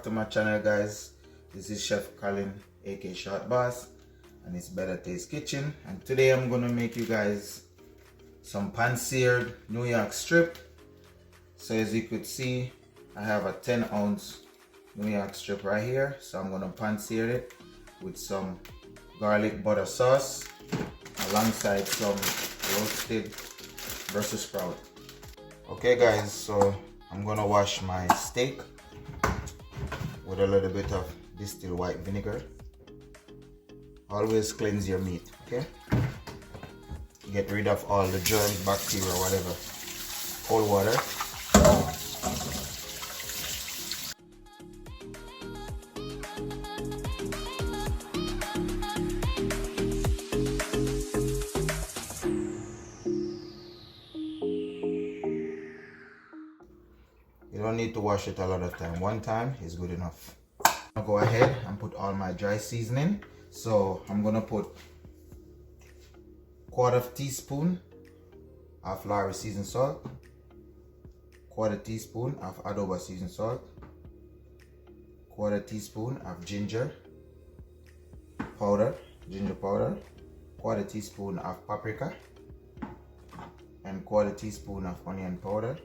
back to my channel, guys. This is Chef Scallion, aka Short Boss, and it's Better Taste Kitchen. And today I'm gonna make you guys some pan-seared New York strip. So as you could see, I have a 10-ounce New York strip right here. So I'm gonna pan-sear it with some garlic butter sauce alongside some roasted Brussels sprout. Okay guys, so I'm gonna wash my steak with a little bit of distilled white vinegar. Always cleanse your meat, okay? Get rid of all the germs, bacteria, whatever. Cold water. You don't need to wash it a lot of time. One time is good enough. I'll go ahead and put all my dry seasoning. So I'm gonna put 1/4 teaspoon of Lawry seasoned salt, 1/4 teaspoon of adobo seasoned salt, 1/4 teaspoon of ginger powder, 1/4 teaspoon of paprika, and 1/4 teaspoon of onion powder,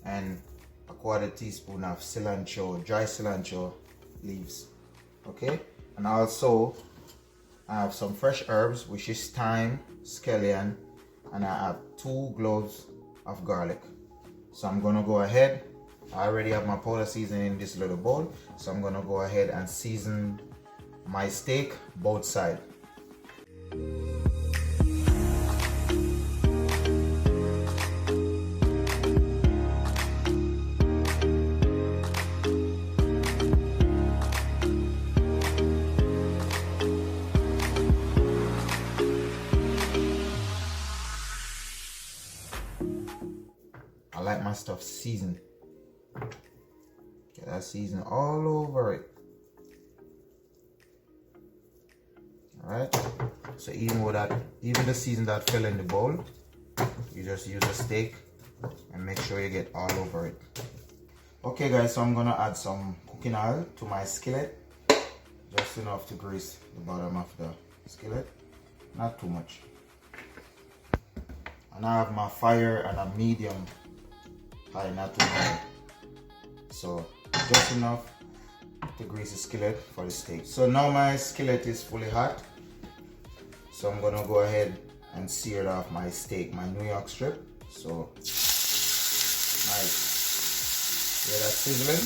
and 1/4 teaspoon of cilantro, dry cilantro leaves. Okay, and also I have some fresh herbs, which is thyme, scallion, and I have 2 cloves of garlic. So I'm gonna go ahead. I already have my powder seasoning in this little bowl, so I'm gonna go ahead and season my steak both sides. I like my stuff seasoned. Get that season all over it. Alright. So even the season that fell in the bowl, you just use a steak and make sure you get all over it. Okay guys, so I'm gonna add some cooking oil to my skillet. Just enough to grease the bottom of the skillet. Not too much. And I have my fire at a medium high, not too high. So just enough to grease the skillet for the steak. So now my skillet is fully hot. So I'm gonna go ahead and sear off my steak, my New York strip. So nice. Hear that sizzling?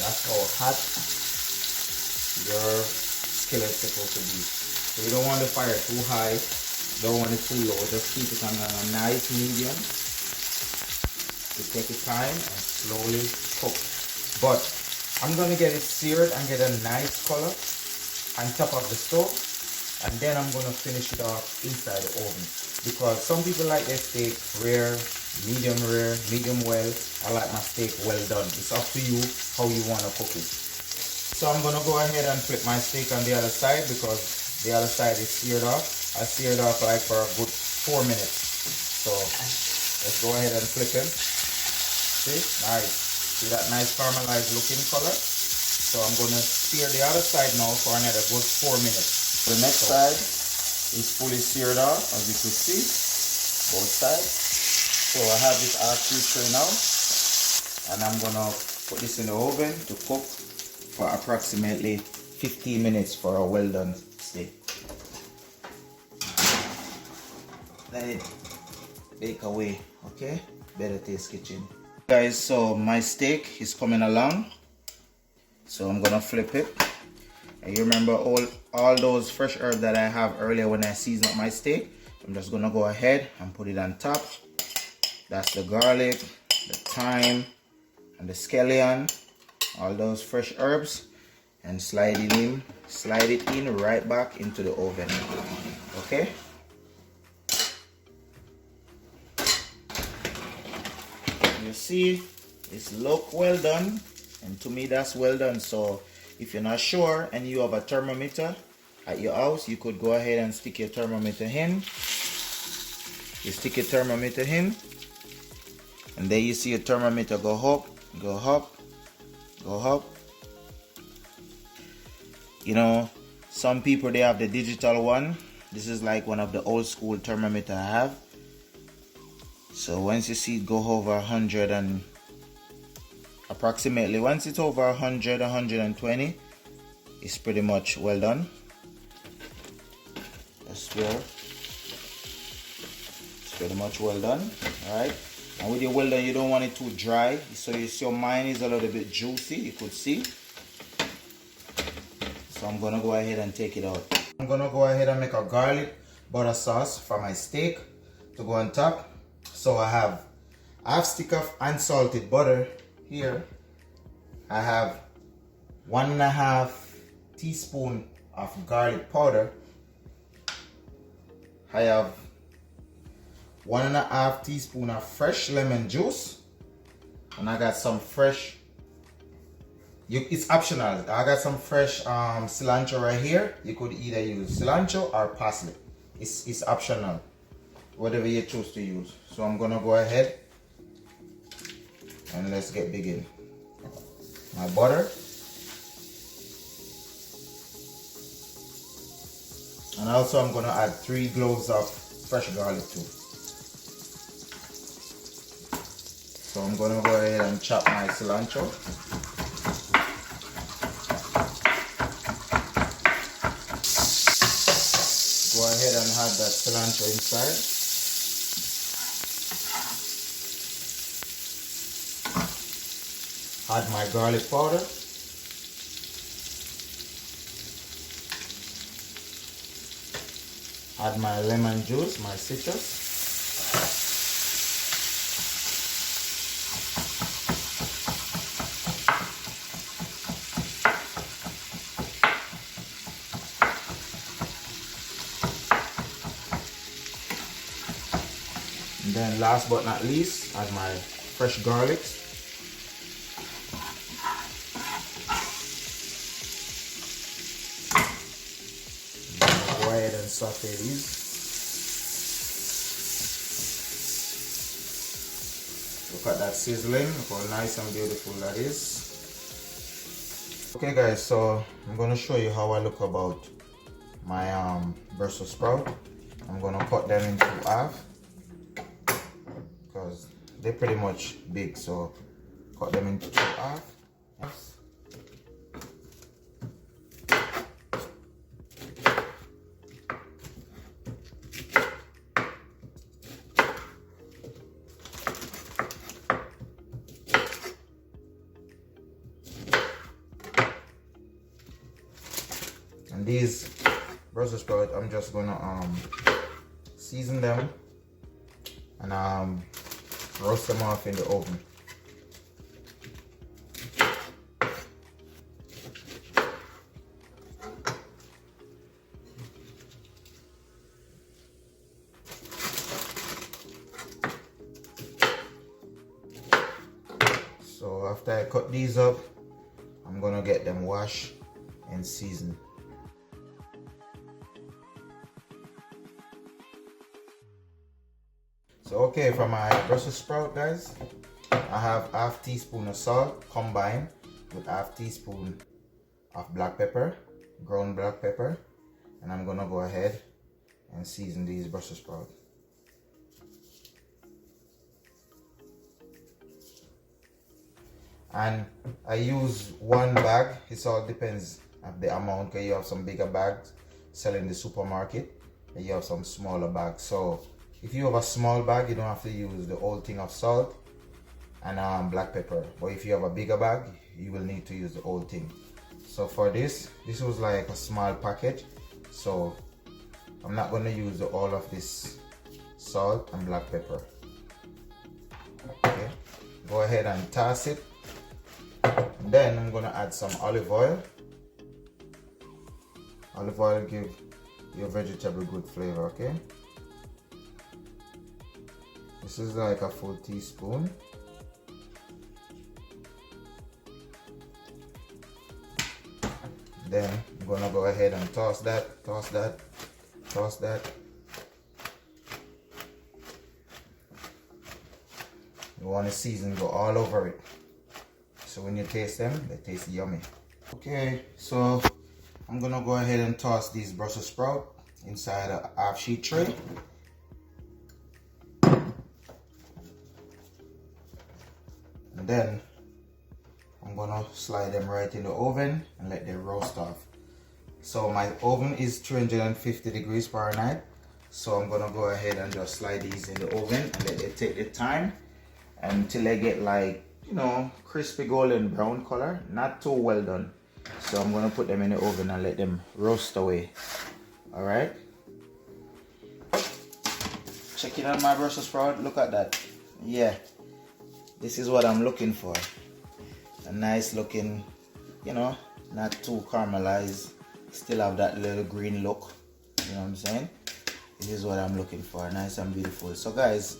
That's how hot your skillet's supposed to be. So you don't want the fire too high, don't want it too low. Just keep it on a nice medium. You take your time and slowly cook. But I'm gonna get it seared and get a nice color on top of the stove, and then I'm gonna finish it off inside the oven. Because some people like their steak rare, medium well. I like my steak well done. It's up to you how you wanna cook it. So I'm gonna go ahead and flip my steak on the other side because the other side is seared off. I seared off like for a good 4 minutes. So let's go ahead and flip him. See, nice. See that nice caramelized looking color? So I'm gonna sear the other side now for another good 4 minutes. The next side is fully seared off, as you can see, both sides. So I have this R2 tray now, and I'm gonna put this in the oven to cook for approximately 15 minutes for a well done steak. Let it bake away, okay? Better Taste Kitchen. Guys, so my steak is coming along, so I'm gonna flip it. And you remember all those fresh herbs that I have earlier when I seasoned up my steak? I'm just gonna go ahead and put it on top. That's the garlic, the thyme, and the scallion, all those fresh herbs, and slide it in right back into the oven. Okay? You see, it's look well done, and to me that's well done. So if you're not sure and you have a thermometer at your house, you could go ahead and stick your thermometer in. You stick your thermometer in, and there you see your thermometer go up, Go up. You know, some people they have the digital one. This is like one of the old school thermometer I have. So once you see it go over 100 and approximately, once it's over 100, 120, it's pretty much well done. I swear, it's pretty much well done. All right. And with your well done, you don't want it too dry, so your mine is a little bit juicy, you could see. So I'm gonna go ahead and take it out. I'm gonna go ahead and make a garlic butter sauce for my steak to go on top. So I have half stick of unsalted butter here. I have 1.5 teaspoon of garlic powder. I have 1.5 teaspoon of fresh lemon juice, and I got some fresh, it's optional, I got some fresh cilantro right here. You could either use cilantro or parsley. It's optional, whatever you choose to use. So I'm gonna go ahead and let's get begin. My butter, and also I'm gonna add 3 cloves of fresh garlic too. So I'm gonna go ahead and chop my cilantro. Go ahead and add that cilantro inside. Add my garlic powder. Add my lemon juice, my citrus. And then last but not least, add my fresh garlics. Go ahead and saute these. Look at that sizzling, look how nice and beautiful that is. Okay guys, so I'm going to show you how I look about my Brussels sprout. I'm going to cut them into half because they're pretty much big, so cut them into half. And these Brussels sprouts, I'm just gonna season them and roast them off in the oven. So after I cut these up, I'm gonna get them washed and seasoned. So okay, for my Brussels sprout guys, I have half teaspoon of salt combined with half teaspoon of black pepper, ground black pepper, and I'm gonna go ahead and season these Brussels sprouts. And I use 1 bag. It all depends of the amount, because you have some bigger bags selling in the supermarket and you have some smaller bags. So if you have a small bag, you don't have to use the whole thing of salt and black pepper. But if you have a bigger bag, you will need to use the whole thing. So for this was like a small packet. So I'm not going to use all of this salt and black pepper. Okay, go ahead and toss it. And then I'm going to add some olive oil. Olive oil give your vegetable good flavor, okay? This is like a full teaspoon. Then I'm gonna go ahead and toss that, toss that, toss that. You want to season, go all over it. So when you taste them, they taste yummy. Okay, so I'm gonna go ahead and toss these Brussels sprouts inside a half sheet tray. And then I'm gonna slide them right in the oven and let them roast off. So my oven is 350 degrees Fahrenheit. So I'm gonna go ahead and just slide these in the oven and let it take the time until they get like, you know, crispy golden brown color, not too well done. So I'm gonna put them in the oven and let them roast away. All right. Checking out my Brussels sprout. Look at that. Yeah, this is what I'm looking for. A nice looking, you know, not too caramelized. Still have that little green look. You know what I'm saying? This is what I'm looking for. Nice and beautiful. So guys,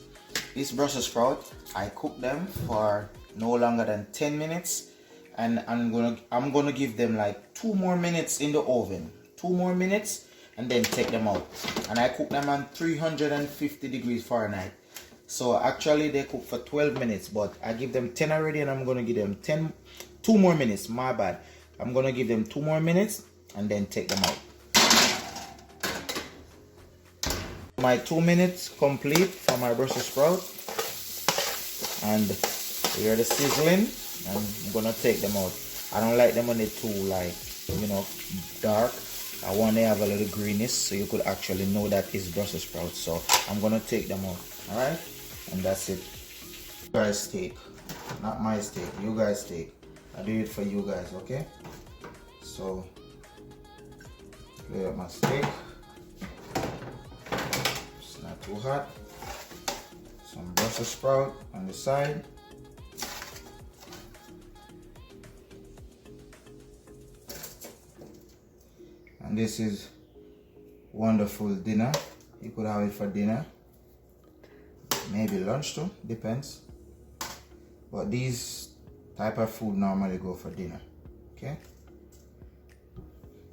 this Brussels sprout, I cook them for no longer than 10 minutes. And I'm gonna give them like 2 more minutes in the oven. 2 more minutes and then take them out. And I cook them on 350 degrees Fahrenheit. So actually they cook for 12 minutes, but I give them 10 already and I'm gonna give them 2 more minutes, my bad. I'm gonna give them 2 more minutes and then take them out. My 2 minutes complete for my Brussels sprout. And here the sizzling. I'm gonna take them out. I don't like them when they're too like, you know, dark. I want to have a little greenness so you could actually know that it's Brussels sprouts. So I'm gonna take them out. Alright? And that's it. You guys steak. Not my steak. You guys steak. I do it for you guys, okay? So clear up my steak. It's not too hot. Some Brussels sprout on the side. And this is wonderful dinner. You could have it for dinner. Maybe lunch too, depends. But these type of food normally go for dinner. Okay?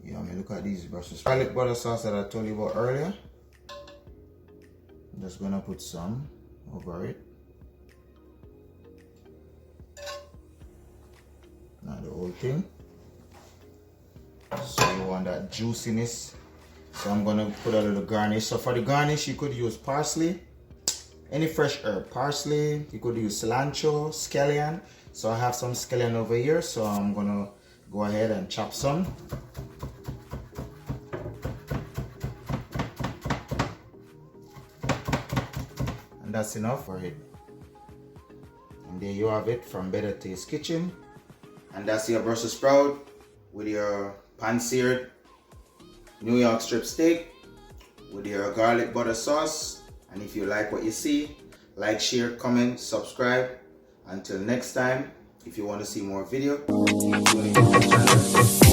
Yummy. Look at these Brussels garlic butter sauce that I told you about earlier. I'm just gonna put some over it. Not the whole thing. So you want that juiciness. So I'm gonna put a little garnish. So for the garnish, you could use parsley, any fresh herb, parsley. You could use cilantro, scallion. So I have some scallion over here. So I'm gonna go ahead and chop some. And that's enough for it. And there you have it from Better Taste Kitchen. And that's your Brussels sprout with your pan-seared New York strip steak with your garlic butter sauce. And if you like what you see, like, share, comment, subscribe. Until next time, if you want to see more video, keep tuning in to the channel.